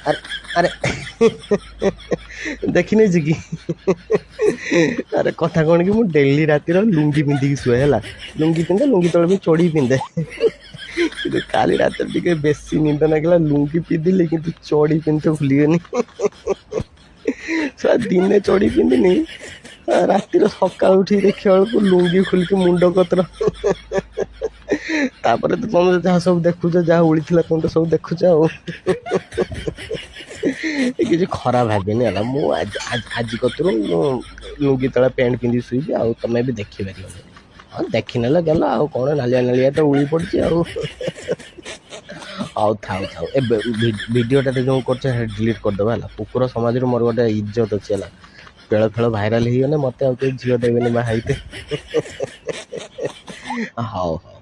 ଆରେ ଆରେ ଦେଖିନି କି ଆରେ କଥା କଣ କି ମୁଁ ଡେଲି ରାତିର ଲୁଙ୍ଗି ପିନ୍ଧିକି ଶୁଏ ହେଲା। ଲୁଙ୍ଗି ପିନ୍ଧେ, ଲୁଙ୍ଗି ତଳେ ବି ଚଡ଼ି ପିନ୍ଧେ। କିନ୍ତୁ କାଲି ରାତିରେ ଟିକେ ବେଶୀ ନିଦ ଲାଗିଲା, ଲୁଙ୍ଗି ପିନ୍ଧିଲି କିନ୍ତୁ ଚଡ଼ି ପିନ୍ଧତେ ଭୁଲିଗନି। ଦିନେ ଚଡ଼ି ପିନ୍ଧିନି, ରାତିର ସକାଳୁ ଉଠିକି ଦେଖିଲା ବେଳକୁ ଲୁଙ୍ଗି ଖୋଲିକି ମୁଣ୍ଡ କତର। ତାପରେ ତ ତମେ ଯାହା ସବୁ ଦେଖୁଛ, ଯାହା ଉଳିଥିଲା ତମେ ତ ସବୁ ଦେଖୁଛ ଆଉ। କିଛି ଖରାପ ଭାବିନି ହେଲା, ମୁଁ ଆଜି କତରୁ ମୁଁ ଲୁଙ୍ଗି ତଳେ ପ୍ୟାଣ୍ଟ ପିନ୍ଧି ଶୋଇବି, ଆଉ ତମେ ବି ଦେଖିପାରିବନି। ହଁ ଦେଖିନେଲେ ଗଲା, ଆଉ କଣ ନାଲିଆ ନାଲିଆ ତ ଉଳି ପଡିଛି ଆଉ। ହଉ ଥାଉ ଥାଉ, ଏବେ ଭିଡିଓଟା ଯୋଉ କରୁଛ ଡିଲିଟ କରିଦବା ହେଲା। କୁକୁର ସମାଜରେ ମୋର ଗୋଟେ ଇଜ୍ଜତ ଅଛି ହେଲା। ବେଳ ଫେଳ ଭାଇରାଲ ହେଇଗଲେ ମତେ ଆଉ କେହି ଝିଅ ଦେବେନି ବାହା ହେଇତେ। ହଉ ହଉ।